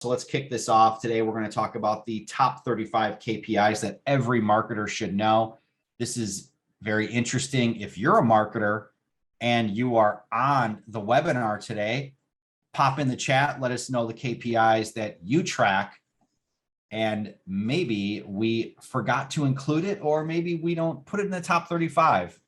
So let's kick this off. Today, we're going to talk about the top 35 KPIs that every marketer should know. This is very interesting. If you're a marketer and you are on the webinar today, pop in the chat, let us know the KPIs that you track. And maybe we forgot to include it, or maybe we don't put it in the top 35.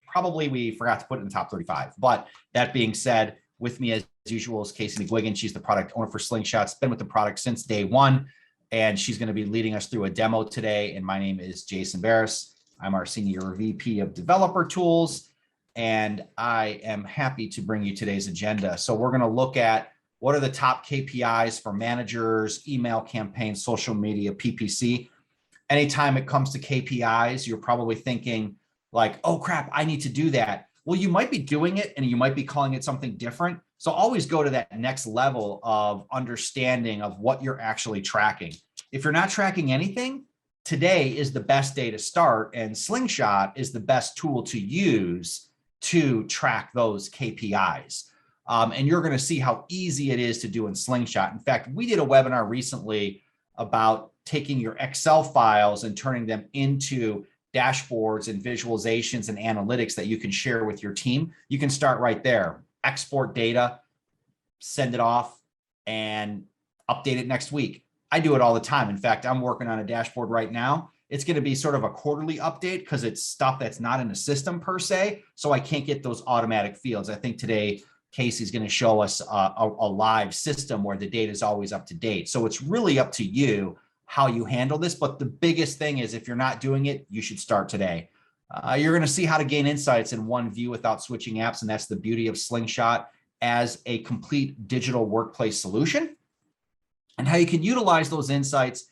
Probably we forgot to put it in the top 35. But that being said, with me as usual is Casey McGuigan. She's the product owner for Slingshot, been with the product since day one, and she's going to be leading us through a demo today. And my name is Jason Barris. I'm our Senior VP of Developer Tools, and I am happy to bring you today's agenda. So we're going to look at what are the top KPIs for managers, email campaigns, social media, PPC. Anytime it comes to KPIs, you're probably thinking like, oh crap, I need to do that. Well, you might be doing it and you might be calling it something different. So always go to that next level of understanding of what you're actually tracking. If you're not tracking anything, today is the best day to start, and Slingshot is the best tool to use to track those KPIs. And you're going to see how easy it is to do in Slingshot. In fact, we did a webinar recently about taking your Excel files and turning them into dashboards and visualizations and analytics that you can share with your team. You can start right there, export data, send it off, and update it next week. I do it all the time. In fact, I'm working on a dashboard right now. It's going to be sort of a quarterly update because it's stuff that's not in the system per se, so I can't get those automatic fields. I think today Casey's going to show us a live system where the data is always up to date. So it's really up to you how you handle this. But the biggest thing is, if you're not doing it, you should start today. You're going to see how to gain insights in one view without switching apps. And that's the beauty of Slingshot as a complete digital workplace solution, and how you can utilize those insights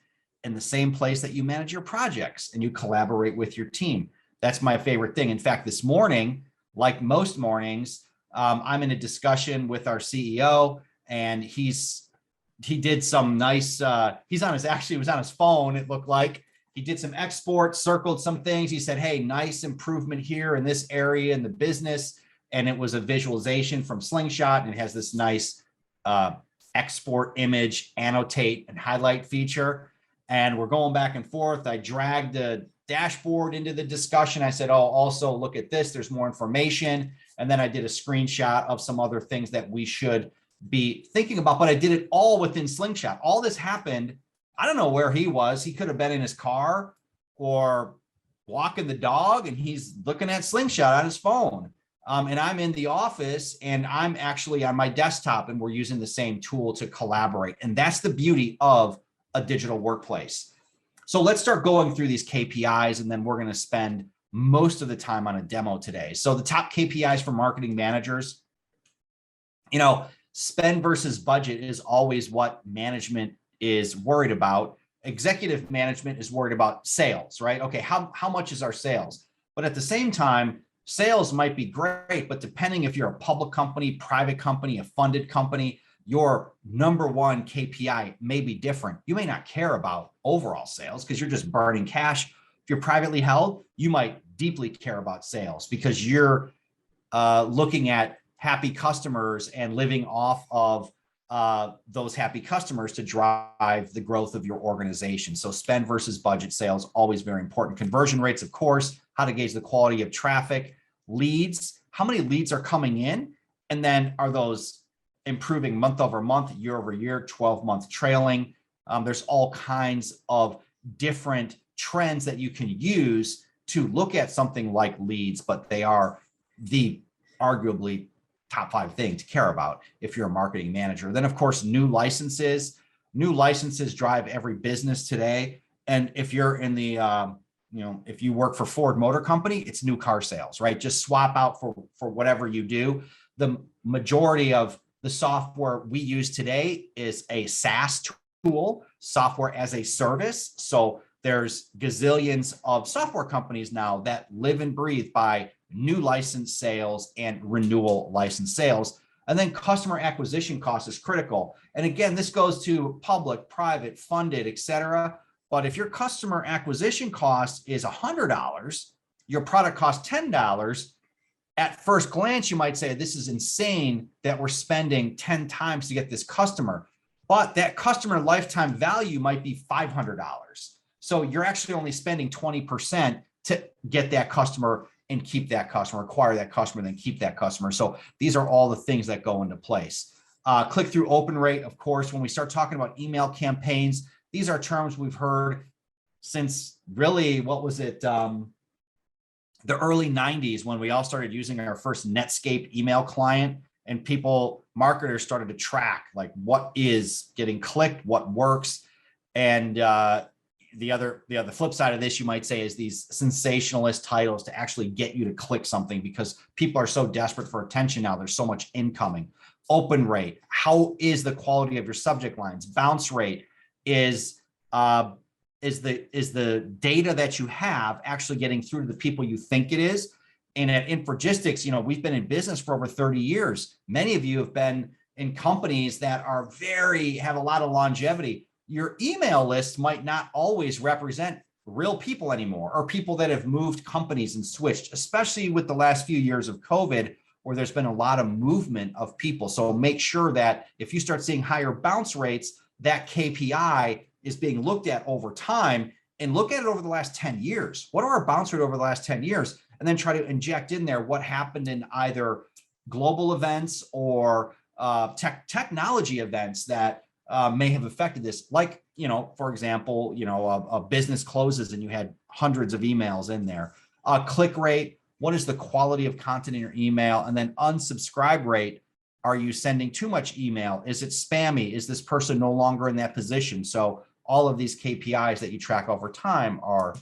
in the same place that you manage your projects and you collaborate with your team. That's my favorite thing. In fact, this morning, like most mornings, I'm in a discussion with our CEO, and he did some nice, he was on his phone. It looked like he did some exports, circled some things. He said, hey, nice improvement here in this area in the business. And it was a visualization from Slingshot, and it has this nice export image, annotate and highlight feature. And we're going back and forth. I dragged the dashboard into the discussion. I said, oh, also look at this. There's more information. And then I did a screenshot of some other things that we should be thinking about, but I did it all within Slingshot. All this happened. I don't know where he was. He could have been in his car or walking the dog, and he's looking at Slingshot on his phone. And I'm in the office, and I'm actually on my desktop, and we're using the same tool to collaborate. And that's the beauty of a digital workplace. So let's start going through these KPIs, and then we're going to spend most of the time on a demo today. So the top KPIs for marketing managers, spend versus budget is always what management is worried about. Executive management is worried about sales, right? Okay, how much is our sales? But at the same time, sales might be great, but depending if you're a public company, private company, a funded company, your number one KPI may be different. You may not care about overall sales because you're just burning cash. If you're privately held, you might deeply care about sales because you're looking at happy customers and living off of those happy customers to drive the growth of your organization. So spend versus budget, sales, always very important. Conversion rates, of course, how to gauge the quality of traffic, leads, how many leads are coming in, and then are those improving month over month, year over year, 12-month trailing. There's all kinds of different trends that you can use to look at something like leads, but they are the arguably top 5 thing to care about if you're a marketing manager. Then, of course, new licenses drive every business today. And if you're in the, if you work for Ford Motor Company, it's new car sales, right? Just swap out for whatever you do. The majority of the software we use today is a SaaS tool, software as a service. So there's gazillions of software companies now that live and breathe by new license sales and renewal license sales. And then customer acquisition cost is critical. And again, this goes to public, private, funded, et cetera. But if your customer acquisition cost is $100, your product costs $10, at first glance, you might say, this is insane that we're spending 10 times to get this customer. but that customer lifetime value might be $500. So you're actually only spending 20% to get that customer and keep that customer, acquire that customer, then keep that customer. So these are all the things that go into place. Click-through open rate, of course, when we start talking about email campaigns, these are terms we've heard since really, what was it? The early 90s, when we all started using our first Netscape email client, and marketers started to track like what is getting clicked, what works. And the flip side of this, you might say, is these sensationalist titles to actually get you to click something, because people are so desperate for attention now. There's so much incoming. Open rate, how is the quality of your subject lines? Bounce rate is the data that you have actually getting through to the people you think it is. And at Infragistics, we've been in business for over 30 years. Many of you have been in companies that have a lot of longevity. Your email list might not always represent real people anymore, or people that have moved companies and switched, especially with the last few years of COVID, where there's been a lot of movement of people. So make sure that if you start seeing higher bounce rates, that KPI is being looked at over time, and look at it over the last 10 years. What are our bounce rate over the last 10 years? And then try to inject in there what happened in either global events or technology events that may have affected this. Like, for example, a business closes and you had hundreds of emails in there. Click rate, what is the quality of content in your email? And then unsubscribe rate, are you sending too much email? Is it spammy? Is this person no longer in that position? So all of these KPIs that you track over time are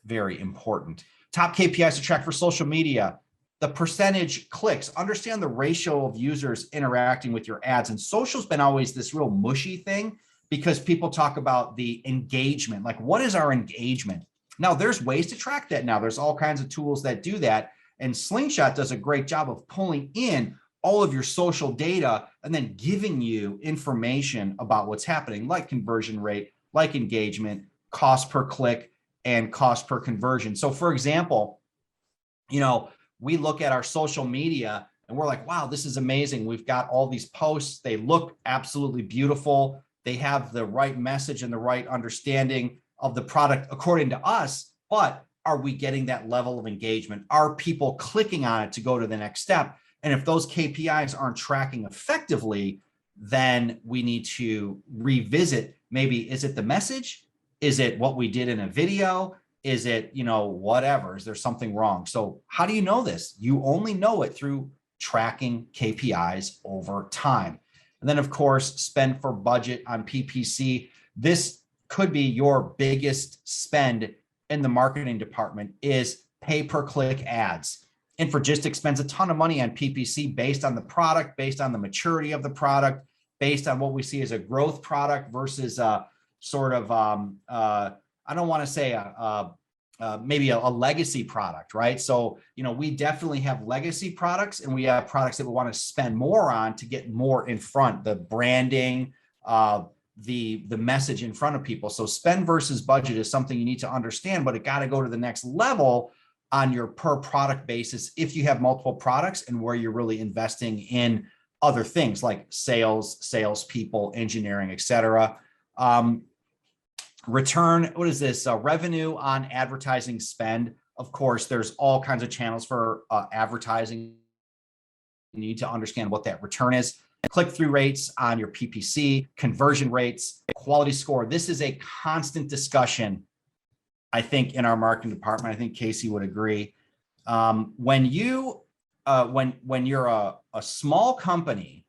very important. Top KPIs to track for social media, the percentage clicks, understand the ratio of users interacting with your ads. And social's been always this real mushy thing, because people talk about the engagement, like what is our engagement? Now there's ways to track that now. There's all kinds of tools that do that. And Slingshot does a great job of pulling in all of your social data and then giving you information about what's happening, like conversion rate, like engagement, cost per click, and cost per conversion. So for example, we look at our social media and we're like, wow, this is amazing. We've got all these posts. They look absolutely beautiful. They have the right message and the right understanding of the product according to us, but are we getting that level of engagement? Are people clicking on it to go to the next step? And if those KPIs aren't tracking effectively, then we need to revisit, maybe, is it the message? Is it what we did in a video? Is it, whatever? Is there something wrong? So how do you know this? You only know it through tracking KPIs over time. And then, of course, spend for budget on PPC. This could be your biggest spend in the marketing department, is pay-per-click ads. Infragistics spends a ton of money on PPC based on the product, based on the maturity of the product, based on what we see as a growth product versus sort of, I don't want to say maybe a legacy product, right? So, we definitely have legacy products, and we have products that we want to spend more on to get more in front, the branding, the message in front of people. So spend versus budget is something you need to understand, but it got to go to the next level on your per product basis if you have multiple products, and where you're really investing in other things like salespeople, engineering, et cetera. Return, what is this? Revenue on advertising spend. Of course, there's all kinds of channels for advertising. You need to understand what that return is. Click-through rates on your PPC, conversion rates, quality score. This is a constant discussion, I think, in our marketing department. I think Casey would agree. When you're a small company,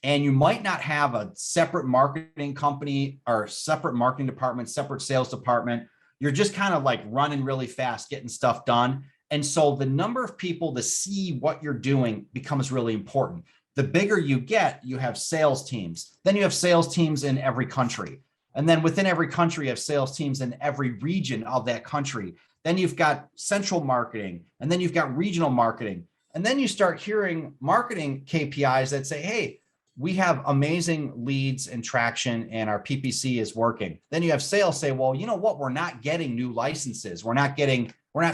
and you might not have a separate marketing company or separate marketing department, separate sales department, you're just kind of like running really fast, getting stuff done. And so the number of people to see what you're doing becomes really important. The bigger you get, you have sales teams. Then you have sales teams in every country. And then within every country, you have sales teams in every region of that country. Then you've got central marketing, and then you've got regional marketing. And then you start hearing marketing KPIs that say, hey, we have amazing leads and traction, and our PPC is working. Then you have sales say, well, you know what? We're not getting new licenses. We're not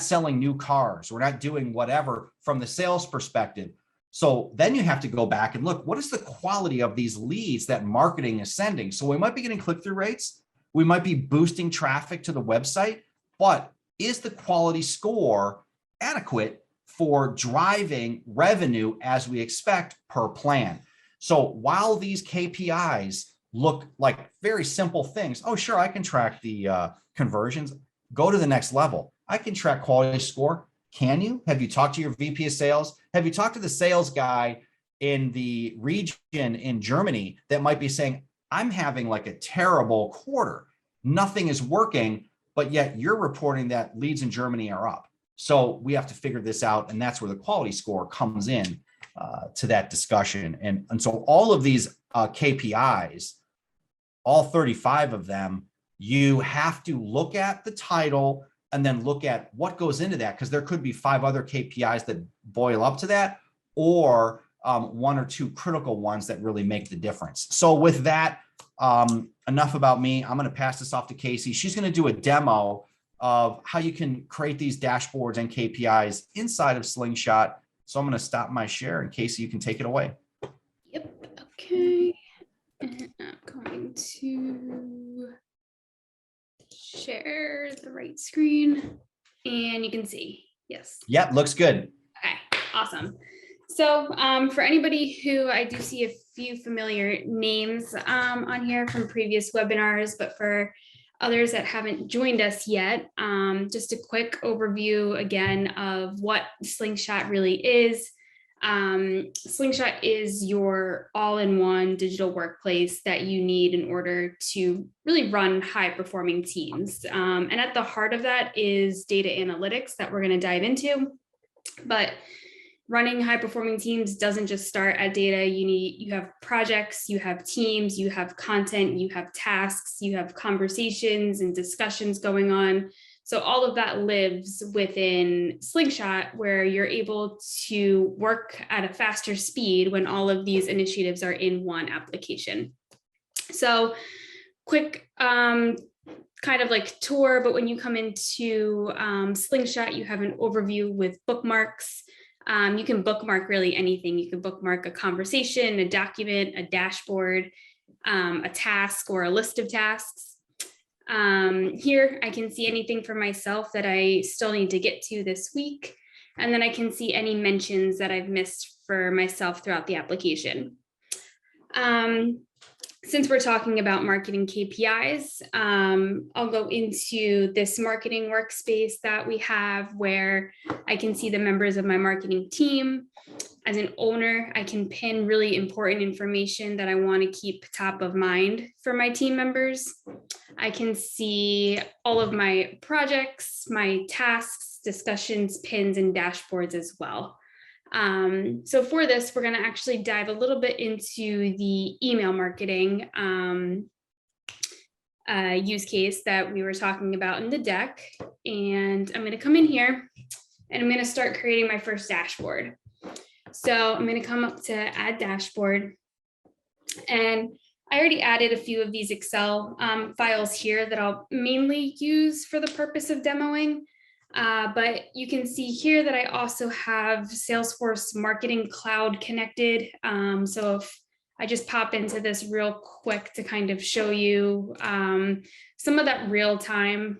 selling new cars. We're not doing whatever from the sales perspective. So then you have to go back and look, what is the quality of these leads that marketing is sending? So we might be getting click-through rates. We might be boosting traffic to the website, but is the quality score adequate for driving revenue as we expect per plan? So while these KPIs look like very simple things, oh, sure, I can track the conversions, go to the next level. I can track quality score. Can you? Have you talked to your VP of sales? Have you talked to the sales guy in the region in Germany that might be saying, I'm having like a terrible quarter. Nothing is working, but yet you're reporting that leads in Germany are up. So we have to figure this out. And that's where the quality score comes in to that discussion. And so all of these KPIs, all 35 of them, you have to look at the title and then look at what goes into that, because there could be 5 other KPIs that boil up to that, or 1 or 2 critical ones that really make the difference. So with that, enough about me. I'm going to pass this off to Casey. She's going to do a demo of how you can create these dashboards and KPIs inside of Slingshot. So I'm going to stop my share, and Casey, you can take it away. Yep. Okay. And I'm going to share the right screen, and you can see. Yes. Yep, looks good. Okay, awesome. So for anybody who, I do see a few familiar names on here from previous webinars, but for others that haven't joined us yet, just a quick overview again of what Slingshot really is. Slingshot is your all-in-one digital workplace that you need in order to really run high-performing teams. And at the heart of that is data analytics that we're going to dive into. But running high-performing teams doesn't just start at data. You have projects, you have teams, you have content, you have tasks, you have conversations and discussions going on. So all of that lives within Slingshot, where you're able to work at a faster speed when all of these initiatives are in one application. So quick kind of like tour, but when you come into Slingshot, you have an overview with bookmarks. You can bookmark really anything. You can bookmark a conversation, a document, a dashboard, a task, or a list of tasks. Here, I can see anything for myself that I still need to get to this week. And then I can see any mentions that I've missed for myself throughout the application. Since we're talking about marketing KPIs, I'll go into this marketing workspace that we have, where I can see the members of my marketing team. As an owner, I can pin really important information that I want to keep top of mind for my team members. I can see all of my projects, my tasks, discussions, pins, and dashboards as well. So for this, we're going to actually dive a little bit into the email marketing use case that we were talking about in the deck. And I'm going to come in here and I'm going to start creating my first dashboard. So I'm going to come up to add dashboard, and I already added a few of these Excel files here that I'll mainly use for the purpose of demoing. But you can see here that I also have Salesforce Marketing Cloud connected. So if I just pop into this real quick to kind of show you some of that real-time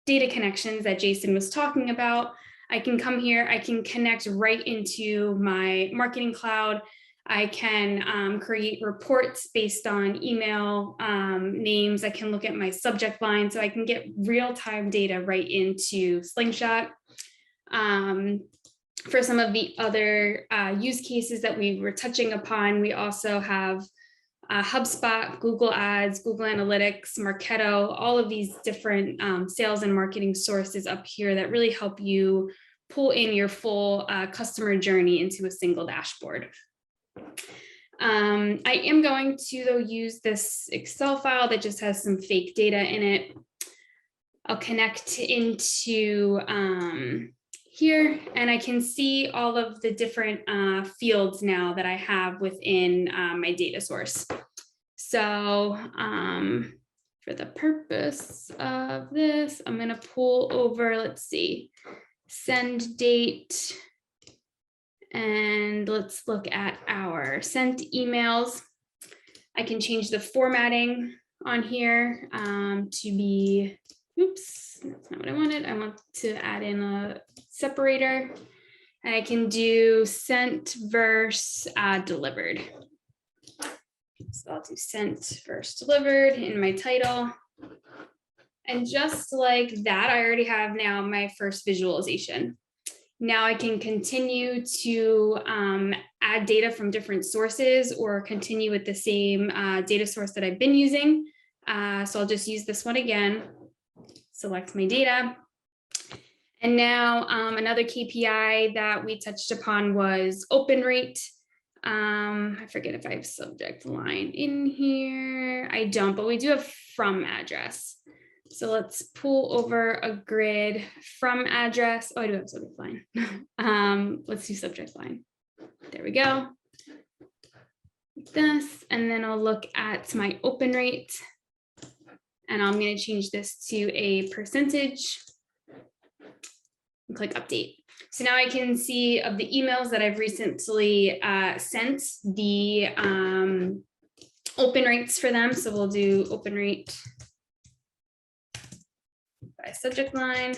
data connections that Jason was talking about, I can come here, I can connect right into my Marketing Cloud. I can create reports based on email names. I can look at my subject line, so I can get real-time data right into Slingshot. For some of the other use cases that we were touching upon, we also have HubSpot, Google Ads, Google Analytics, Marketo, all of these different sales and marketing sources up here that really help you pull in your full customer journey into a single dashboard. I am going to, though, use this Excel file that just has some fake data in it. I'll connect into here, and I can see all of the different fields now that I have within my data source. So for the purpose of this, I'm going to pull over, let's see, send date, And let's look at our sent emails. I can change the formatting on here to be, oops, that's not what I wanted. I want to add in a separator. And I can do sent versus delivered. So I'll do sent versus delivered in my title. And just like that, I already have now my first visualization. Now I can continue to add data from different sources or continue with the same data source that I've been using. So I'll just use this one again, select my data. And now another KPI that we touched upon was open rate. I forget if I have subject line in here. I don't, but we do have from address. So let's pull over a grid from address. Oh, I do have subject line. Let's do subject line. There we go. Like this, and then I'll look at my open rate. And I'm going to change this to a percentage. And click update. So now I can see of the emails that I've recently sent the open rates for them. So we'll do open rate by subject line.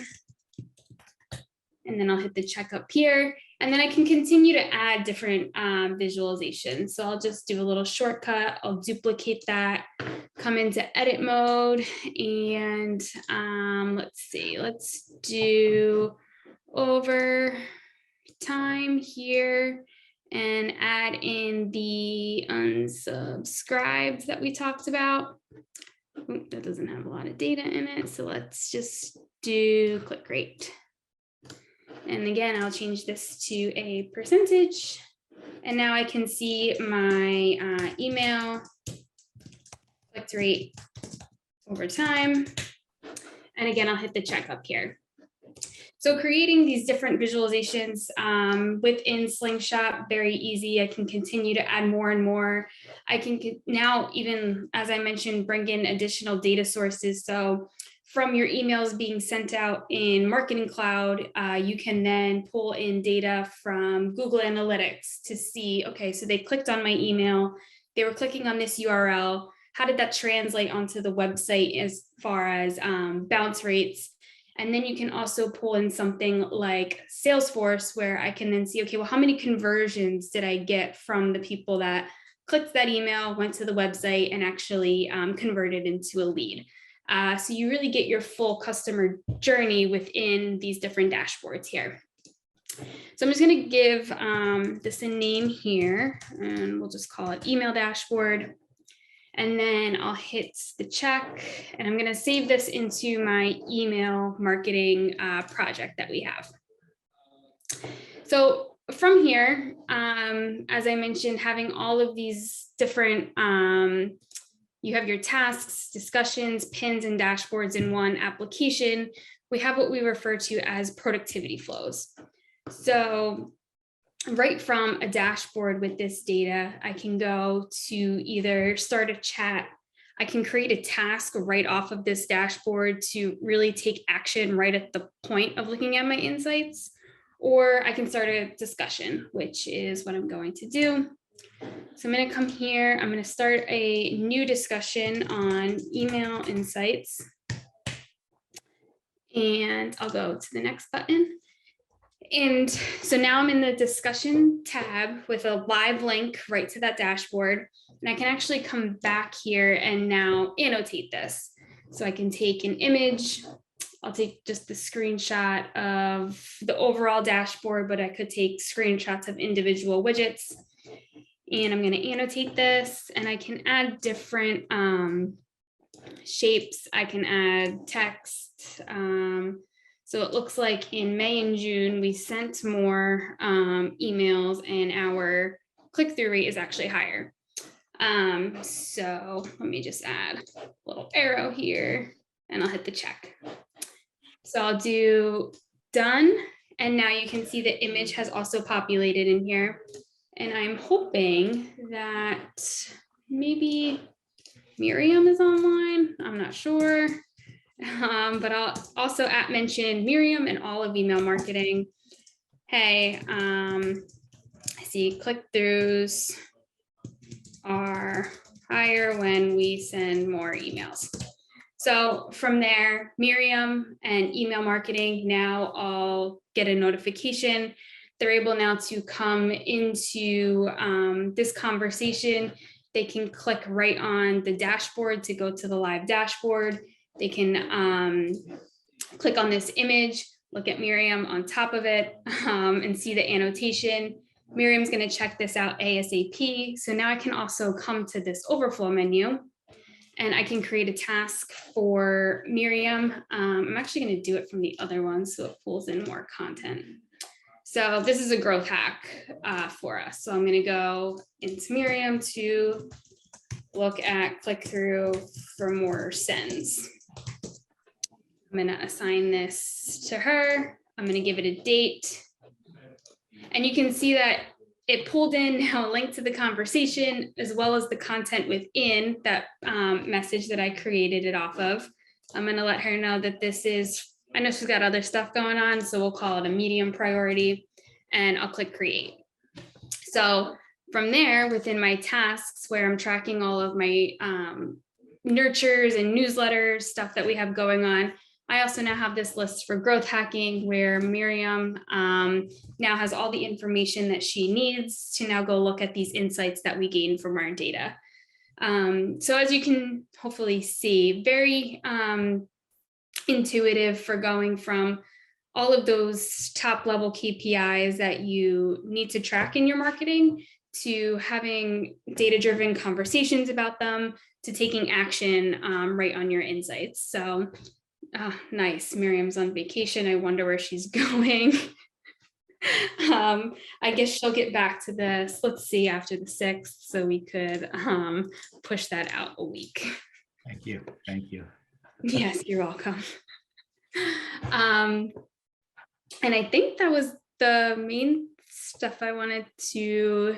And then I'll hit the check up here. And then I can continue to add different visualizations. So I'll just do a little shortcut. I'll duplicate that, come into edit mode. And let's see, let's do over time here and add in the unsubscribed that we talked about. Oop, that doesn't have a lot of data in it. So let's just do click rate. And again, I'll change this to a percentage. And now I can see my email click rate over time. And again, I'll hit the check up here. So creating these different visualizations within Slingshot, very easy. I can continue to add more and more. I can now, even as I mentioned, bring in additional data sources. So from your emails being sent out in Marketing Cloud, you can then pull in data from Google Analytics to see, okay, so they clicked on my email, they were clicking on this URL. How did that translate onto the website as far as bounce rates? And then you can also pull in something like Salesforce, where I can then see, okay, well, how many conversions did I get from the people that clicked that email, went to the website, and actually converted into a lead? So you really get your full customer journey within these different dashboards here. So I'm just going to give this a name here, and we'll just call it email dashboard. And then I'll hit the check, and I'm going to save this into my email marketing project that we have. So from here, as I mentioned, having all of these different, you have your tasks, discussions, pins, and dashboards in one application. We have what we refer to as productivity flows. So right from a dashboard with this data, I can go to either start a chat. I can create a task right off of this dashboard to really take action right at the point of looking at my insights, or I can start a discussion, which is what I'm going to do. So I'm going to come here. I'm going to start a new discussion on email insights. And I'll go to the next button. And so now I'm in the discussion tab with a live link right to that dashboard. And I can actually come back here and now annotate this. So I can take an image. I'll take just the screenshot of the overall dashboard, but I could take screenshots of individual widgets. And I'm going to annotate this, and I can add different shapes. I can add text. So it looks like in May and June, we sent more emails, and our click-through rate is actually higher. So let me just add a little arrow here, and I'll hit the check. So I'll do done. And now you can see the image has also populated in here. And I'm hoping that maybe Miriam is online. I'm not sure. But I'll also mention Miriam and all of email marketing. Hey, see click-throughs are higher when we send more emails. So from there, Miriam and email marketing now all get a notification. They're able now to come into this conversation. They can click right on the dashboard to go to the live dashboard. They can click on this image, look at Miriam on top of it, and see the annotation. Miriam's going to check this out ASAP. So now I can also come to this overflow menu and I can create a task for Miriam. I'm actually going to do it from the other one so it pulls in more content. So this is a growth hack for us. So I'm going to go into Miriam to look at click-through for more sends. I'm going to assign this to her. I'm going to give it a date. And you can see that it pulled in now a link to the conversation as well as the content within that message that I created it off of. I'm going to let her know that this is, I know she's got other stuff going on, so we'll call it a medium priority, and I'll click create. So from there, within my tasks where I'm tracking all of my nurtures and newsletters, stuff that we have going on, I also now have this list for growth hacking where Miriam now has all the information that she needs to now go look at these insights that we gain from our data. So as you can hopefully see, very intuitive for going from all of those top level KPIs that you need to track in your marketing to having data-driven conversations about them to taking action right on your insights. So nice. Miriam's on vacation. I wonder where she's going. I guess she'll get back to this. Let's see, after the 6th, so we could push that out a week. Thank you. Thank you. Yes, you're welcome. And I think that was the main stuff I wanted to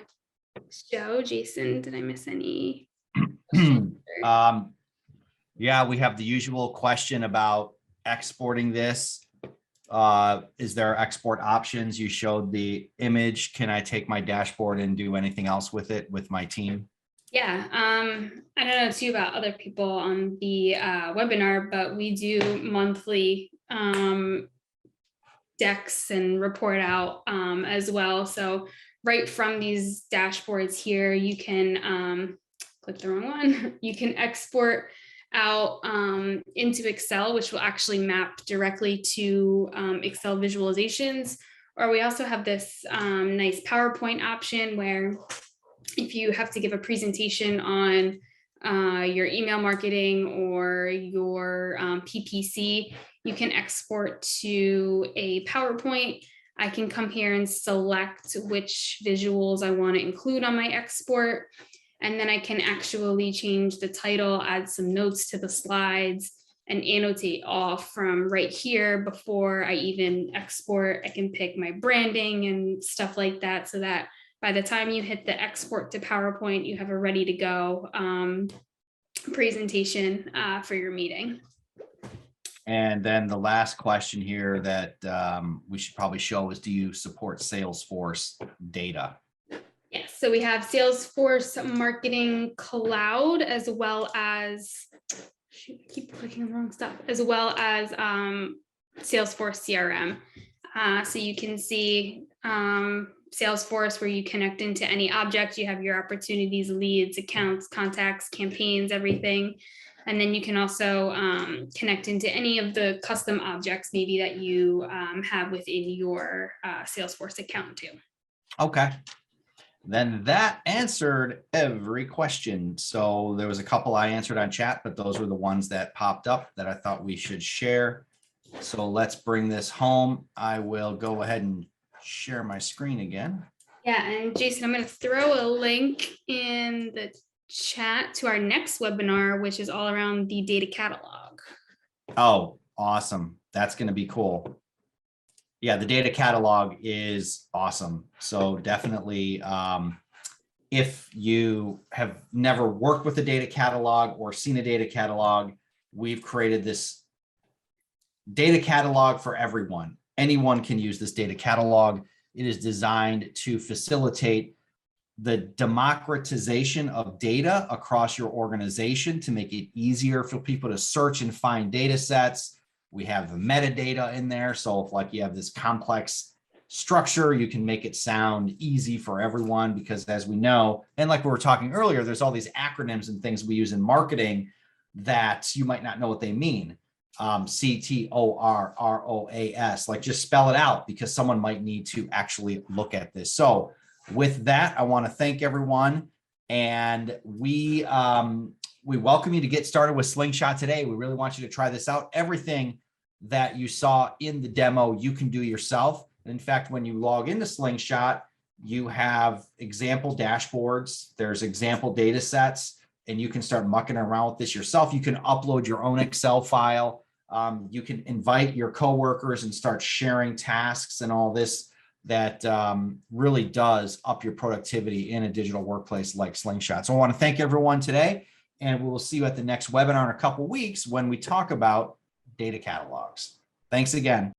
show. Jason, did I miss any? Yeah, we have the usual question about exporting this. Is there export options? You showed the image. Can I take my dashboard and do anything else with it with my team? Yeah, I don't know too about other people on the webinar, but we do monthly decks and report out as well. So right from these dashboards here, you can click the wrong one. You can export out into Excel, which will actually map directly to Excel visualizations. Or we also have this nice PowerPoint option where if you have to give a presentation on your email marketing or your PPC, you can export to a PowerPoint. I can come here and select which visuals I want to include on my export. And then I can actually change the title, add some notes to the slides, and annotate off from right here before I even export. I can pick my branding and stuff like that so that by the time you hit the export to PowerPoint, you have a ready to go presentation for your meeting. And then the last question here that we should probably show is, do you support Salesforce data? Yes, so we have Salesforce Marketing Cloud as well as, shoot, I keep clicking on the wrong stuff, as well as Salesforce CRM. So you can see Salesforce where you connect into any object, you have your opportunities, leads, accounts, contacts, campaigns, everything. And then you can also connect into any of the custom objects maybe that you have within your Salesforce account too. Okay. Then that answered every question. So there was a couple I answered on chat, but those were the ones that popped up that I thought we should share. So let's bring this home. I will go ahead and share my screen again. Yeah, and Jason, I'm going to throw a link in the chat to our next webinar, which is all around the data catalog. Oh, awesome. That's going to be cool. Yeah, the data catalog is awesome. So definitely, if you have never worked with a data catalog or seen a data catalog, we've created this data catalog for everyone. Anyone can use this data catalog. It is designed to facilitate the democratization of data across your organization to make it easier for people to search and find data sets. We have the metadata in there. So if like you have this complex structure, you can make it sound easy for everyone, because as we know, and like we were talking earlier, there's all these acronyms and things we use in marketing that you might not know what they mean. CTORROAS, like just spell it out, because someone might need to actually look at this. So with that, I want to thank everyone, and we welcome you to get started with Slingshot today. We really want you to try this out. Everything that you saw in the demo, you can do yourself. In fact, when you log into Slingshot, you have example dashboards, there's example data sets, and you can start mucking around with this yourself. You can upload your own Excel file. You can invite your coworkers and start sharing tasks and all this that really does up your productivity in a digital workplace like Slingshot. So I want to thank everyone today, and we will see you at the next webinar in a couple of weeks when we talk about data catalogs. Thanks again.